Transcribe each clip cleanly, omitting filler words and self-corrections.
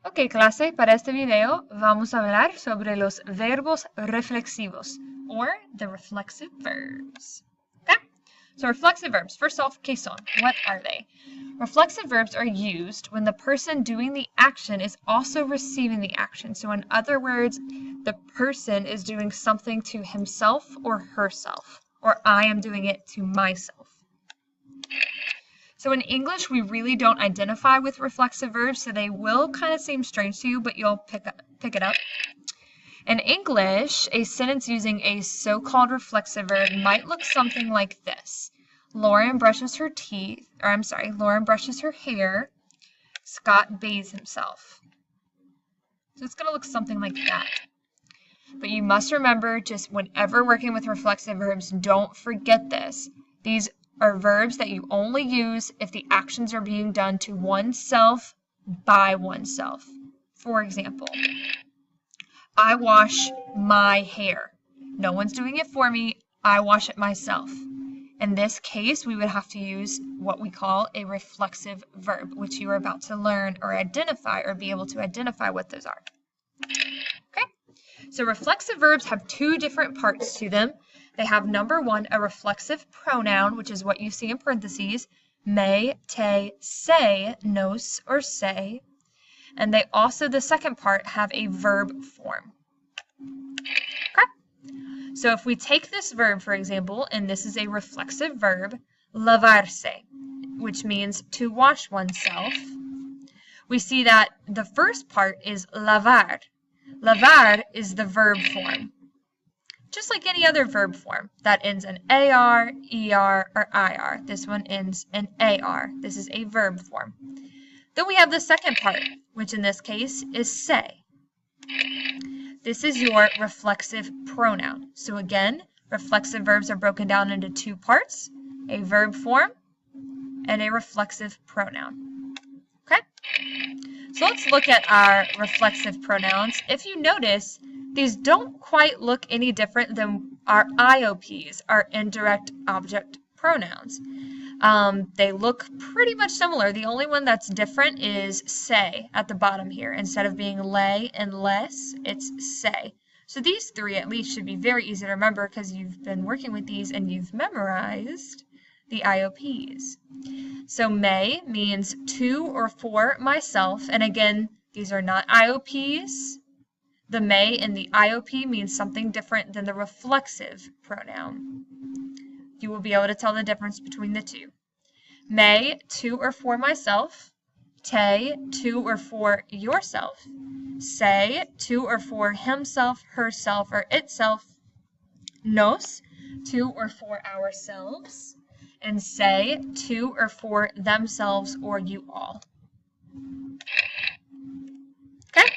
Ok, clase, para este video vamos a hablar sobre los verbos reflexivos, or the reflexive verbs. Okay? So reflexive verbs, first off, ¿qué son? What are they? Reflexive verbs are used when the person doing the action is also receiving the action. So in other words, the person is doing something to himself or herself, or I am doing it to myself. So in English, we really don't identify with reflexive verbs, so they will kind of seem strange to you, but you'll pick it up. In English, a sentence using a so-called reflexive verb might look something like this. Lauren brushes her hair. Scott bathes himself. So it's going to look something like that. But you must remember, just whenever working with reflexive verbs, don't forget this. These are verbs that you only use if the actions are being done to oneself by oneself. For example, I wash my hair. No one's doing it for me. I wash it myself. In this case, we would have to use what we call a reflexive verb, which you are about to learn or identify or be able to identify what those are. Okay? So reflexive verbs have two different parts to them. They have, number one, a reflexive pronoun, which is what you see in parentheses, me, te, say, nos, or say. And they also, the second part, have a verb form. Okay? So if we take this verb, for example, and this is a reflexive verb, lavarse, which means to wash oneself, we see that the first part is lavar. Lavar is the verb form. Just like any other verb form that ends in AR, ER, or IR. This one ends in AR. This is a verb form. Then we have the second part, which in this case is say. This is your reflexive pronoun. So again, reflexive verbs are broken down into two parts, a verb form and a reflexive pronoun. Okay? So let's look at our reflexive pronouns. If you notice, these don't quite look any different than our IOPs, our indirect object pronouns. They look pretty much similar. The only one that's different is say at the bottom here. Instead of being lay and less, it's say. So these three at least should be very easy to remember because you've been working with these and you've memorized the IOPs. So me means to or for myself. And again, these are not IOPs. The me in the IOP means something different than the reflexive pronoun. You will be able to tell the difference between the two. Me, to or for myself. Te, to or for yourself. Say, to or for himself, herself, or itself. Nos, to or for ourselves. And say, to or for themselves or you all. Okay?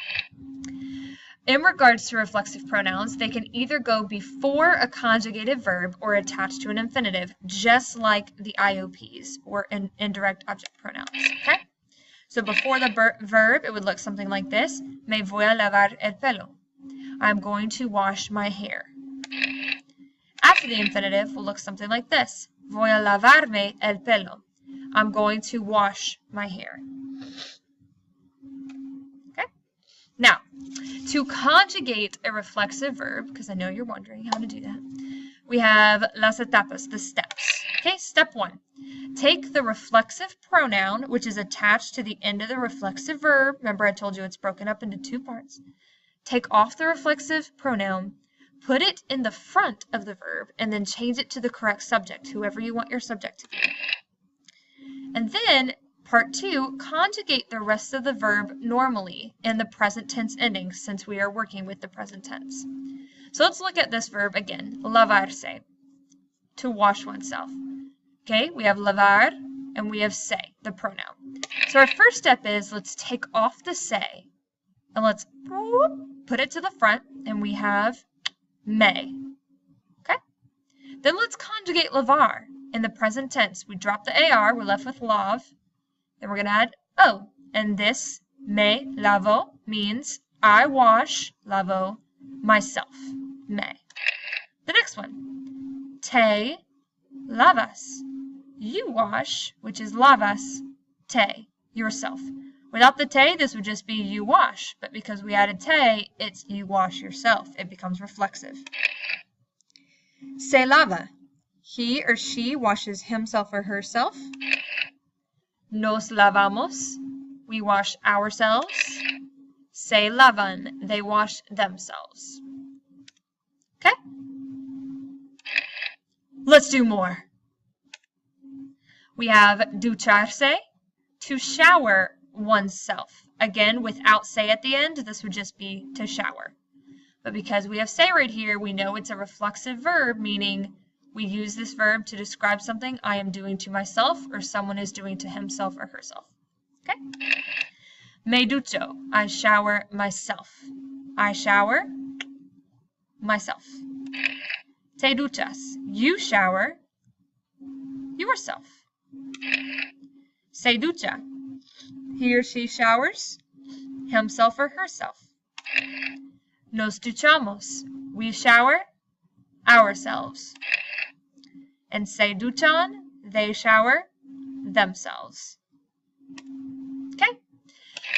In regards to reflexive pronouns, they can either go before a conjugated verb or attached to an infinitive, just like the IOPs, or indirect object pronouns. Okay? So before the verb, it would look something like this. Me voy a lavar el pelo. I'm going to wash my hair. After the infinitive, will look something like this. Voy a lavarme el pelo. I'm going to wash my hair. Okay? Now, to conjugate a reflexive verb, because I know you're wondering how to do that, we have las etapas, the steps. Okay, step one. Take the reflexive pronoun, which is attached to the end of the reflexive verb. Remember, I told you it's broken up into two parts. Take off the reflexive pronoun, put it in the front of the verb, and then change it to the correct subject, whoever you want your subject to be. And then, part two, conjugate the rest of the verb normally in the present tense ending, since we are working with the present tense. So let's look at this verb again, lavarse, to wash oneself. Okay, we have lavar and we have say, the pronoun. So our first step is let's take off the say and let's put it to the front, and we have me. Okay? Then let's conjugate lavar in the present tense. We drop the AR, we're left with lav. Then we're going to add O. And this, me lavo, means I wash, lavo, myself. Me. The next one. Te lavas. You wash, which is lavas, te, yourself. Without the te, this would just be you wash, but because we added te, it's you wash yourself. It becomes reflexive. Se lava. He or she washes himself or herself. Nos lavamos. We wash ourselves. Se lavan. They wash themselves. Okay? Let's do more. We have ducharse, to shower oneself. Again, without se at the end, this would just be to shower. But because we have se right here, we know it's a reflexive verb, meaning we use this verb to describe something I am doing to myself or someone is doing to himself or herself. Okay? Me ducho, I shower myself. I shower myself. Te duchas, you shower yourself. Se ducha, he or she showers himself or herself. Nos duchamos, we shower ourselves. And se duchan, they shower themselves. Okay?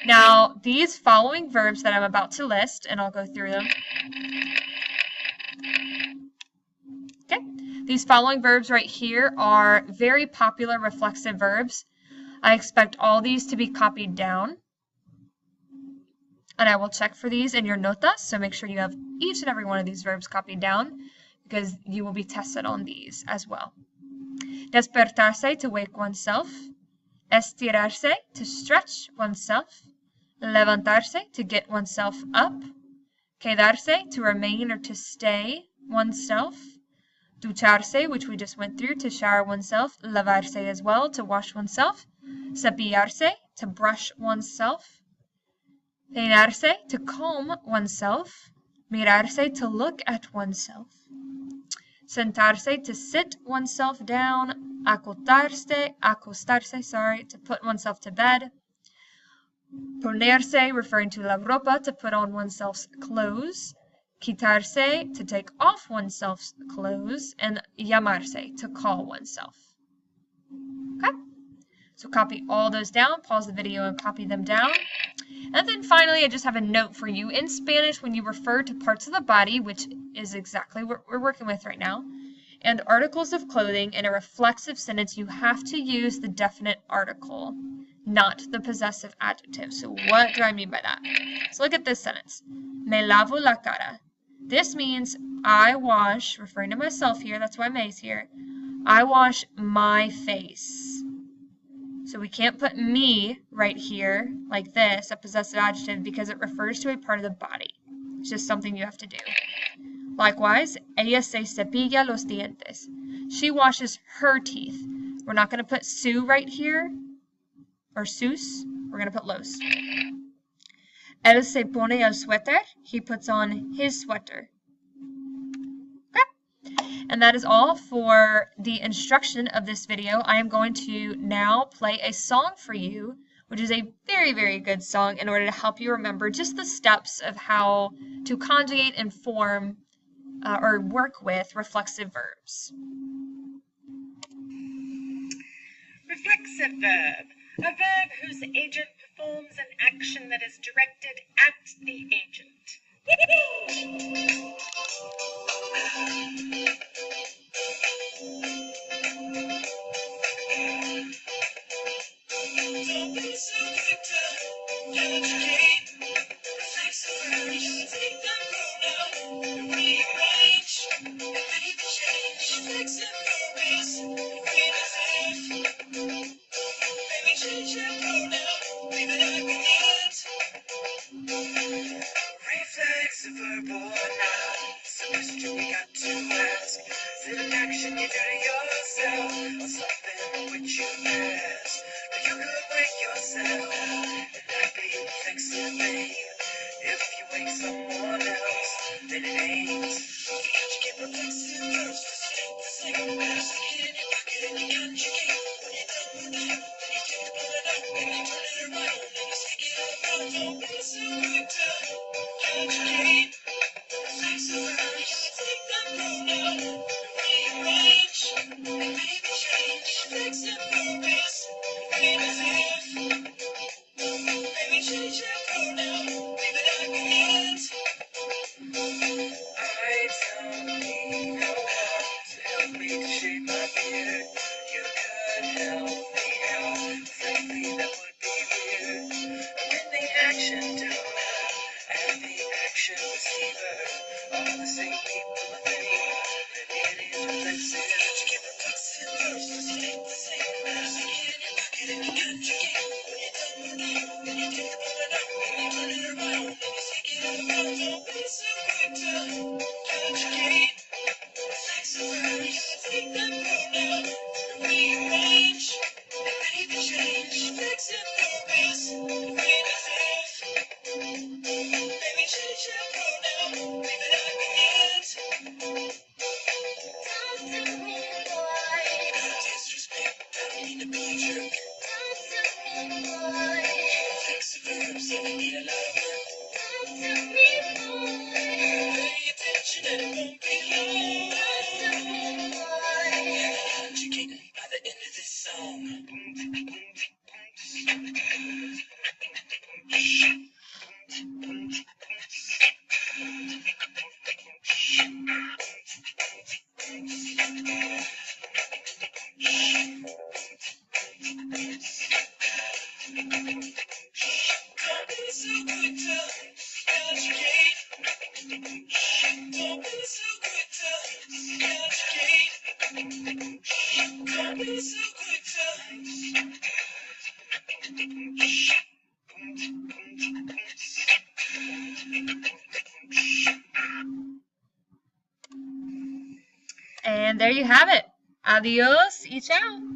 Now, these following verbs that I'm about to list, and I'll go through them. Okay? These following verbs right here are very popular reflexive verbs. I expect all these to be copied down. And I will check for these in your notas, so make sure you have each and every one of these verbs copied down because you will be tested on these as well. Despertarse, to wake oneself. Estirarse, to stretch oneself. Levantarse, to get oneself up. Quedarse, to remain or to stay oneself. Ducharse, which we just went through, to shower oneself. Lavarse as well, to wash oneself. Cepillarse, to brush oneself. Peinarse, to comb oneself. Mirarse, to look at oneself. Sentarse, to sit oneself down. Acostarse, to put oneself to bed. Ponerse, referring to la ropa, to put on oneself's clothes. Quitarse, to take off oneself's clothes. And llamarse, to call oneself. Okay? So copy all those down, pause the video and copy them down. And then finally, I just have a note for you. In Spanish, when you refer to parts of the body, which is exactly what we're working with right now, and articles of clothing in a reflexive sentence, you have to use the definite article, not the possessive adjective. So what do I mean by that? So look at this sentence. Me lavo la cara. This means I wash, referring to myself here, that's why me's here, I wash my face. So we can't put me right here like this, a possessive adjective, because it refers to a part of the body. It's just something you have to do. Likewise, ella se cepilla los dientes. She washes her teeth. We're not going to put su right here, or sus. We're going to put los. Él se pone el suéter. He puts on his sweater. And that is all for the instruction of this video. I am going to now play a song for you, which is a very, very good song in order to help you remember just the steps of how to conjugate and form or work with reflexive verbs. Reflexive verb. A verb whose agent performs an action that is directed at the agent. Don't be so quick to educate. Reflexive verbs take the pronoun, rearrange, and maybe change. Reflexive verb is green as if. Maybe change your pronoun, leave it at the end. Reflexive verb or not? It's a question we got to ask. Is it an action you do to yourself, or something which you pass? But you could wake yourself, and that be reflexively. If you wake someone else, then it ain't. You got to get reflexive verbs to stick the same. Better stick it in your pocket and you conjugate. When you're done with that, then you take the bullet out and you turn it around and you stick it around. Don't be so quick to conjugate. Reflexive verbs take the pronoun, rearrange, and maybe change. Reflexive verb is green as if. say people a thing, then it is reflexive. You get reflexive verbs, so stay the same. Stick it in your pocket and you conjugate. When you turn it down, then you take the bullet out. When you turn it around, then you stick it in the phone. Don't be so quick to conjugate. Reflexive verbs, take that pronoun and rearrange. And ready to change. Reflexive verb is reflexive. Baby, change that pronoun, leave it at the end. Talk to me, boy. No disrespect, I don't mean to be a jerk. Talk to me, boy. Reflexive verbs, and they need a lot of work. Talk to me, boy. Pay attention and it won't be long. Talk to me, boy. Conjugated by the end of this song. Don't be so quick to conjugate. Don't be so quick to conjugate. Don't be so quick to. And there you have it. Adios y ciao.